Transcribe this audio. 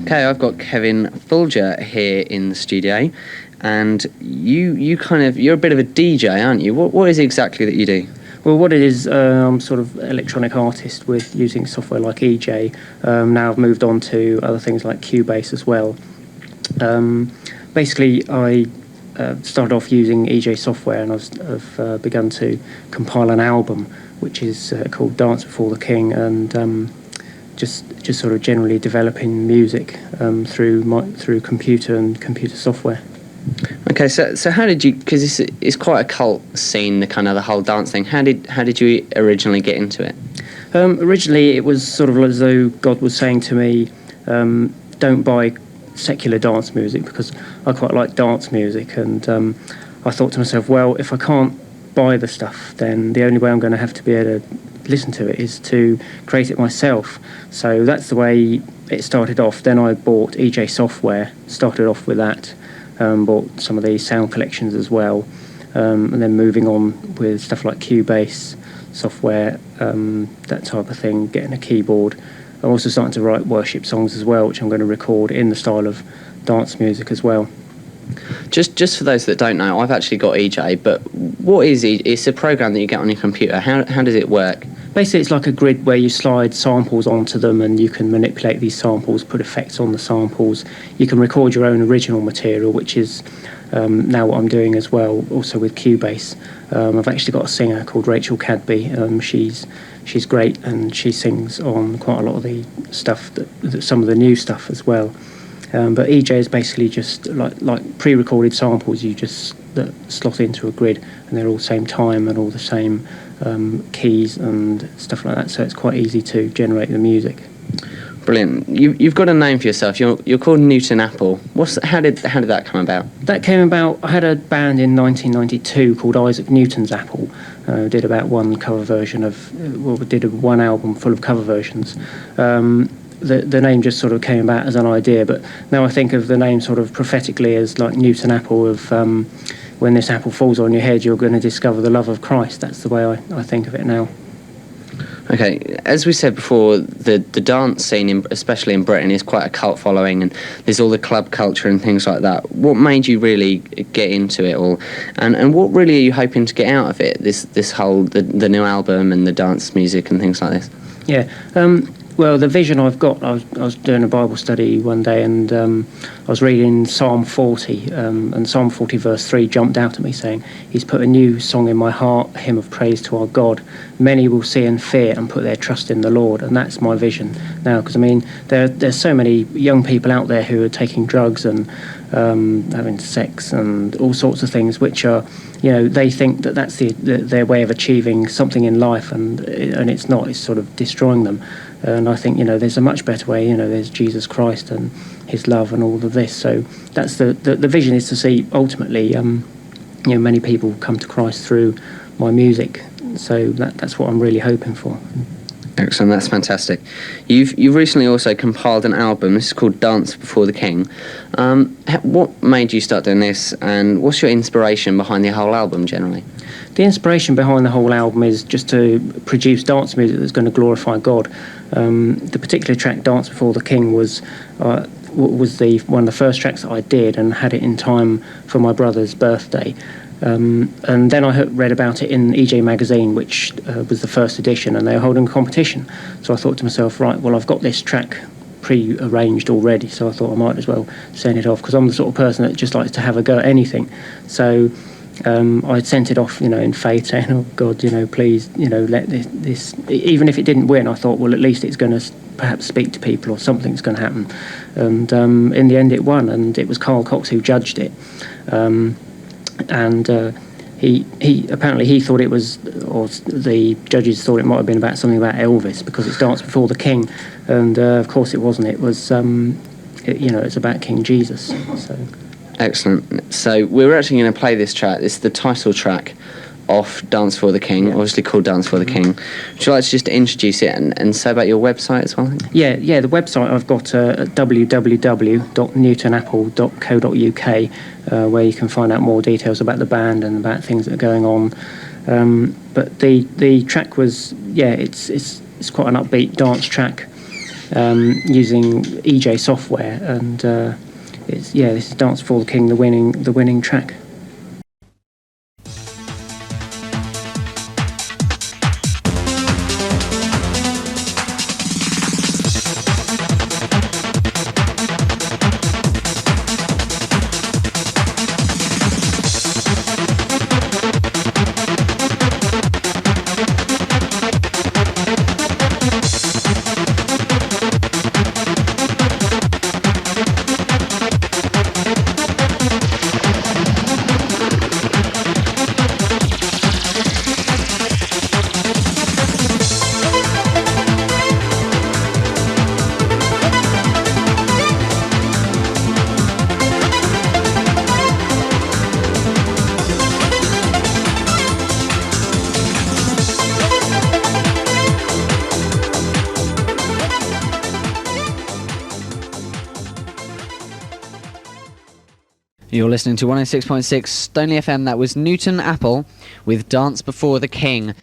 Okay, I've got Kevin Foulger here in the studio, and you're a bit of a DJ, aren't you? What is it exactly that you do? Well, what it is, I'm sort of electronic artist with using software like EJ. Now I've moved on to other things like Cubase as well. Basically, I started off using EJ software, and I've begun to compile an album, which is called Dance Before the King, and just sort of generally developing music through computer and computer software. Okay, so how did you? Because it's quite a cult scene, the whole dance thing. How did you originally get into it? Originally, it was sort of as though God was saying to me, "Don't buy secular dance music," because I quite like dance music, and I thought to myself, well, if I can't buy the stuff, then the only way I'm going to have to be able to listen to it is to create it myself. So that's the way it started off. Then I bought EJ software, started off with that, bought some of the sound collections as well, and then moving on with stuff like Cubase software, that type of thing, getting a keyboard. I'm also starting to write worship songs as well, which I'm going to record in the style of dance music as well. Just for those that don't know, I've actually got EJ, but what is EJ? It's a program that you get on your computer. How does it work? Basically, it's like a grid where you slide samples onto them, and you can manipulate these samples, put effects on the samples. You can record your own original material, which is now what I'm doing as well, also with Cubase. I've actually got a singer called Rachel Cadby. She's great, and she sings on quite a lot of the stuff, that some of the new stuff as well. But EJ is basically just like pre-recorded samples that slot into a grid, and they're all the same time and all the same keys and stuff like that. So it's quite easy to generate the music. Brilliant. You've got a name for yourself. You're called Newton Apple. How did that come about? That came about. I had a band in 1992 called Isaac Newton's Apple. Did about one cover version we did one album full of cover versions. The name just sort of came about as an idea, but now I think of the name sort of prophetically as like Newton Apple, of when this apple falls on your head, you're going to discover the love of Christ. That's the way I think of it now. Okay, as we said before, the dance scene, especially in Britain, is quite a cult following, and there's all the club culture and things like that. What made you really get into it all, and what really are you hoping to get out of it? This whole the new album and the dance music and things like this. Yeah. Well, the vision I've got, I was doing a Bible study one day, and I was reading Psalm 40, and Psalm 40 verse 3 jumped out at me, saying, "He's put a new song in my heart, a hymn of praise to our God. Many will see and fear and put their trust in the Lord." And that's my vision now, because, I mean, there's so many young people out there who are taking drugs and having sex and all sorts of things, which are, they think that that's their way of achieving something in life, and it's not. It's sort of destroying them. And I think, there's a much better way. There's Jesus Christ and his love and all of this. So that's the vision, is to see ultimately, many people come to Christ through my music. So that's what I'm really hoping for. Excellent, that's fantastic. You've recently also compiled an album. This is called Dance Before the King. What made you start doing this, and what's your inspiration behind the whole album generally? The inspiration behind the whole album is just to produce dance music that's going to glorify God. The particular track, Dance Before the King, was one of the first tracks that I did, and had it in time for my brother's birthday. And then I read about it in EJ magazine, which was the first edition, and they were holding a competition. So I thought to myself, right, well, I've got this track pre-arranged already, so I thought I might as well send it off, because I'm the sort of person that just likes to have a go at anything. So I sent it off, in faith, saying, "Oh God, please, let this." Even if it didn't win, I thought, well, at least it's going to perhaps speak to people, or something's going to happen. And in the end, it won, and it was Carl Cox who judged it. And he apparently thought it was, or the judges thought it might have been about something about Elvis, because it's Dance Before the King, and of course it wasn't. It was, it's about King Jesus. So. Excellent. So we're actually going to play this track. It's the title track off Dance Before the King, obviously called Dance Before the King. Would you like to just introduce it and say about your website as well? Yeah, the website I've got at www.newtonapple.co.uk, where you can find out more details about the band and about things that are going on. But the track was, it's quite an upbeat dance track. using EJ software, and this is Dance Before the King, the winning track. You're listening to 106.6 Stoneleigh FM. That was Newton Apple with Dance Before the King.